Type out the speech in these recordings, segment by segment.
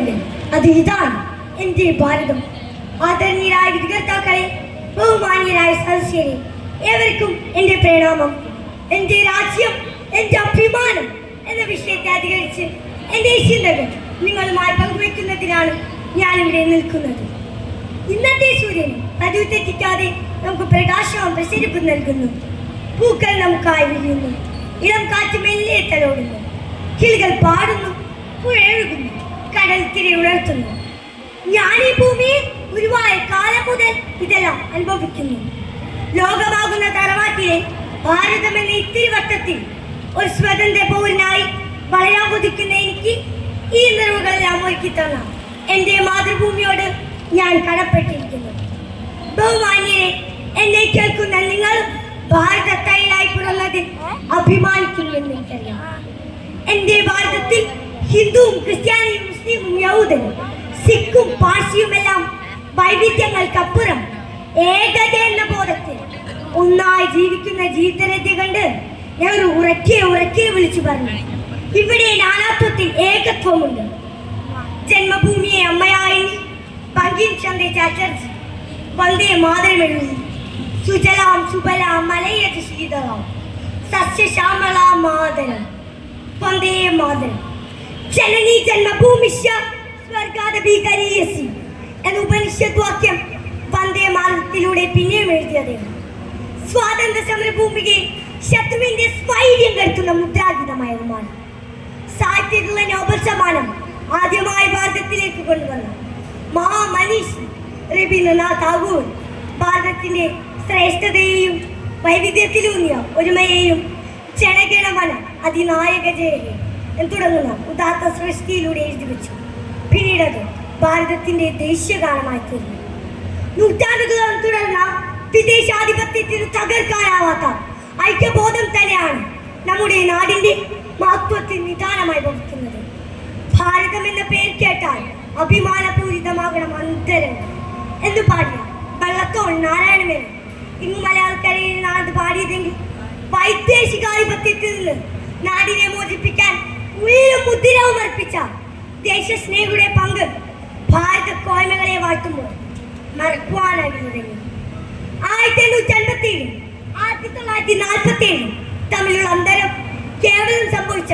രാജ്യമുണ്ട്, അത് ഇതാണ് എൻ്റെ ഭാരതം. ആദരണീയരായ വിധികർത്താക്കളെ, ബഹുമാന്യരായ സദസ്യരെ, ഏവർക്കും എൻ്റെ പ്രണാമം. എൻ്റെ രാജ്യം, എൻ്റെ അഭിമാനം എന്ന വിഷയത്തെ അധികരിച്ച് എൻ്റെ ചിന്തകൾ നിങ്ങളുമായി പങ്കുവയ്ക്കുന്നതിനാണ് ഞാനിവിടെ നിൽക്കുന്നത്. ഇന്നത്തെ സൂര്യൻ പതിവ് തെറ്റിക്കാതെ നമുക്ക് പ്രകാശവും പ്രസരിപ്പും നൽകുന്നു. പൂക്കൾ നമുക്കായി വിരിയുന്നു, ഇളം കാറ്റ് മെല്ലെ തലോടുന്നു, കിളികൾ പാടുന്നു, പുഴയൊഴുകുന്നു, കടൽ തിരി ഉണർത്തുന്നു. ഞാൻ ഈ ഭൂമിയിൽ ഗുരുവായ കാലം മുതൽ ഇതെല്ലാം അനുഭവിക്കുന്നു. ലോകമാകുന്ന തറവാട്ടിലെ ഭാരതം എന്ന ഇത്തിരി വട്ടത്തിൽ ഒരു സ്വതന്ത്ര പൗരനായി വളരാൻ കൊതിക്കുന്ന എനിക്ക് ഈ നിറവുകളെല്ലാം ഒരുക്കി തന്ന എൻ്റെ മാതൃഭൂമിയോട് ഞാൻ കടപ്പെട്ടിരിക്കുന്നു. ബഹുമാന്യരെ, എന്നെ കേൾക്കുന്ന നിങ്ങൾ ഭാരതത്തൈലായി പിറന്നതിൽ അഭിമാനിക്കുന്നുവെന്ന് എനിക്കറിയാം. എൻ്റെ ഭാരതത്തിൽ ഹിന്ദുവും ക്രിസ്ത്യാനിയും മുസ്ലിമും യഹൂദനും സിഖും പാഴ്സിയുമെല്ലാം വൈവിധ്യങ്ങൾക്കപ്പുറം ഏകത എന്ന ബോധത്തിൽ ഒന്നായി ജീവിക്കുന്ന ജീവിതരീതി കണ്ട് ഞാൻ ഉറക്കെ വിളിച്ചു പറഞ്ഞു, ഇവിടെ നാനാത്വത്തിൽ ഏകത്വമുണ്ട്. ജന്മഭൂമിയെ അമ്മയായി ബങ്കിം ചന്ദ്ര ചാറ്റർജി വന്ദേ മാതരം എഴുതി. സുജലാം സുബലാം മലയജ ശീതളാം സസ്യശ്യാമളാം മാതരം വന്ദേ മാതരം. ജനനീ ജന്മഭൂമിശ്ച സ്വർഗാദപീകരീയസി എന്ന ഉപനിഷത്ത് വാക്യം വന്ദേ മാതരത്തിലൂടെ പിന്നെയും എഴുതിയത്. സ്വാതന്ത്ര്യ സമരഭൂമികയെ ശത്രുവിന്റെ സ്വൈര്യം കരുത്തുന്ന മുദ്രാഗീതമായതുമാണ്. സാഹിത്യത്തിലുള്ള നോബൽ സമ്മാനം ആദ്യമായി ഭാരതത്തിലേക്ക് കൊണ്ടുവന്ന മഹാമനീഷി രവീന്ദ്രനാഥ് ടാഗോർ ഭാരതത്തിന്റെ ശ്രേഷ്ഠതയെയും വൈവിധ്യത്തിലൂന്നിയ ഒരുമയെയും ജനഗണമന അതിനായക ജയ തുടങ്ങുന്ന ഉദാത്ത സൃഷ്ടിയിലൂടെ എഴുതി വെച്ചു. പിന്നീട് അത് ഭാരതത്തിന്റെ ദേശീയ ഗാനമായി തീർന്നു. നൂറ്റാണ്ടുകളോളം തുടർന്ന വിദേശാധിപത്യത്തിന് തകർക്കാനാവാത്ത ഐക്യബോധം തന്നെയാണ് നമ്മുടെ നാടിന്റെ മഹത്വത്തിൽ നിദാനമായി വഹിക്കുന്നത്. ഭാരതം എന്ന പേര് കേട്ടാൽ അഭിമാനപൂരിതമാകണം അന്തരംഗം എന്ന് പാടിയ വള്ളത്തോൾ നാരായണമേനോൻ ഇന്ന് മലയാളക്കരയിൽ നാട് പാടിയതെങ്കിൽ വൈദേശികാധിപത്യത്തിൽ നിന്ന് നാടിനെ മോചിപ്പിക്കാൻ ഉള്ളും മുദ്രവും അർപ്പിച്ച ദേശസ്നേഹിയുടെ പങ്ക് ഭാരത കോയ്മകളെ വാഴ്ത്തുമ്പോൾ മറക്കുവാനാകുന്നതെങ്കിൽ 1857 1947 തമ്മിലുള്ള അന്തരം കേവലം സംഭവിച്ച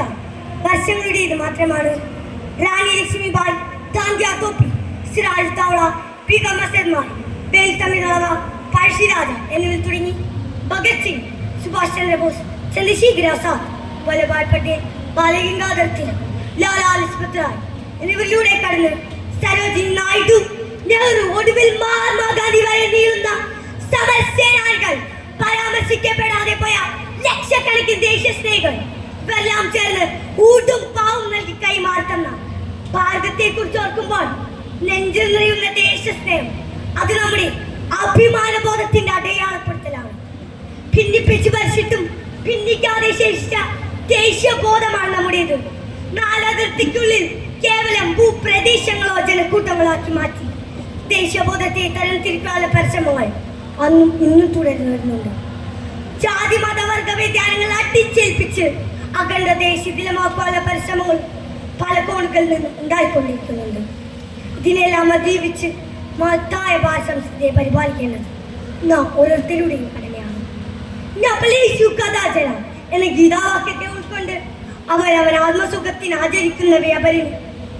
വർഷങ്ങളുടേത് മാത്രമാണ്. റാണി ലക്ഷ്മിബായി, താന്ത്യ തോപ്പി, സിറാജ് തൗള, പി കമസർമാർ, വേൽ തമിഴളവ, പഴശ്ശിരാജ എന്നിവർ തുടങ്ങി ഭഗത് സിംഗ്, സുഭാഷ് ചന്ദ്രബോസ്, ചന്ദ്രശേഖർ ആസാദ്, വല്ലഭായ് പട്ടേൽ, ബാലഗംഗാധർ തിലക്, ലാലാ ലജ്പത് റായ് എന്നിവരിലൂടെ കടന്ന് സരോജിനി നായിഡു, നെഹ്റു, ഒടുവിൽ മഹാത്മാഗാന്ധി വരെ നീളുന്ന സമരസേനാനികൾ, പരാമർശിക്കപ്പെടാതെ പോയ ലക്ഷക്കണക്കിന് ദേശസ്നേഹികൾ ഇവരെല്ലാം ചേർന്ന് ഊട്ടും പാവും നൽകി കൈമാറുന്ന ഭാരതത്തെ കുറിച്ച് ഓർക്കുമ്പോൾ നെഞ്ചിൽ നിറയുന്ന ദേശസ്നേഹം അത് നമ്മുടെ അഭിമാനബോധത്തിന്റെ അടയാളപ്പെടുത്തലാണ്. ഭിന്നിപ്പിച്ച് ഭരിച്ചിട്ടും ഭിന്നിക്കാതെ ശേഷിച്ച ദേശീയ ബോധമാണ് നമ്മുടേത്. നാലതിർത്തിക്കുള്ളിൽ കേവലം ഭൂപ്രദേശങ്ങളോ ജനക്കൂട്ടങ്ങളാക്കി മാറ്റി ദേശീയബോധത്തെ തരംതിരിക്കാനുള്ള പരിശ്രമങ്ങൾ അന്നും ഇന്നും തുടർന്നു വരുന്നുണ്ട്. ജാതി മതവർഗ വ്യതിയാനങ്ങൾ അടിച്ചേൽപ്പിച്ച് അഖണ്ഡ ദേശീയമാക്കാനുള്ള പരിശ്രമങ്ങൾ പല കോണുകളിൽ നിന്ന് ഉണ്ടായിക്കൊണ്ടിരിക്കുന്നുണ്ട്. ഇതിനെല്ലാം അതിജീവിച്ച് മഹത്തായ ഭാഷ സംസ്കൃതിയെ പരിപാലിക്കേണ്ടത് നാം ഓരോരുത്തരുടെയും കടമയാണ്. എന്ന ഗീതാവാക്യത്തെ ഉൾക്കൊണ്ട് അവരവൻ ആത്മസുഖത്തിന് ആചരിക്കുന്നവയെ അവരിൽ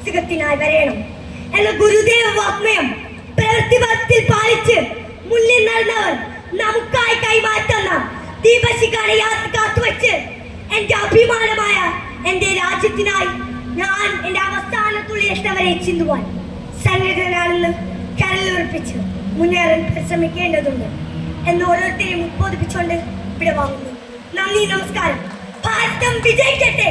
സുഖത്തിനായി വരയണം എന്ന ഗുരുദേവ വാഗ്മയം പ്രവൃത്തിപഥത്തിൽ പാലിച്ച് മുന്നിൽ നടന്നവർ നമുക്കായി കൈമാറ്റുന്ന ദീപശിഖാണ് യാത്ര കാത്തുവെച്ച് എന്റെ അഭിമാനമായ എന്റെ രാജ്യത്തിനായി ഞാൻ എന്റെ അവസാനത്തുള്ളിൽ എത്തവരെ ചിന്തുവാൻ സന്നദ്ധനാണെന്ന് കരലുറപ്പിച്ച് മുന്നേറാൻ പരിശ്രമിക്കേണ്ടതുണ്ട് എന്ന് ഓരോരുത്തരെയും ഉദ്ബോധിപ്പിച്ചുകൊണ്ട് വിടവാങ്ങുന്നു. നന്ദി, നമസ്കാരം. ഭാരതം വിജയിക്കട്ടെ.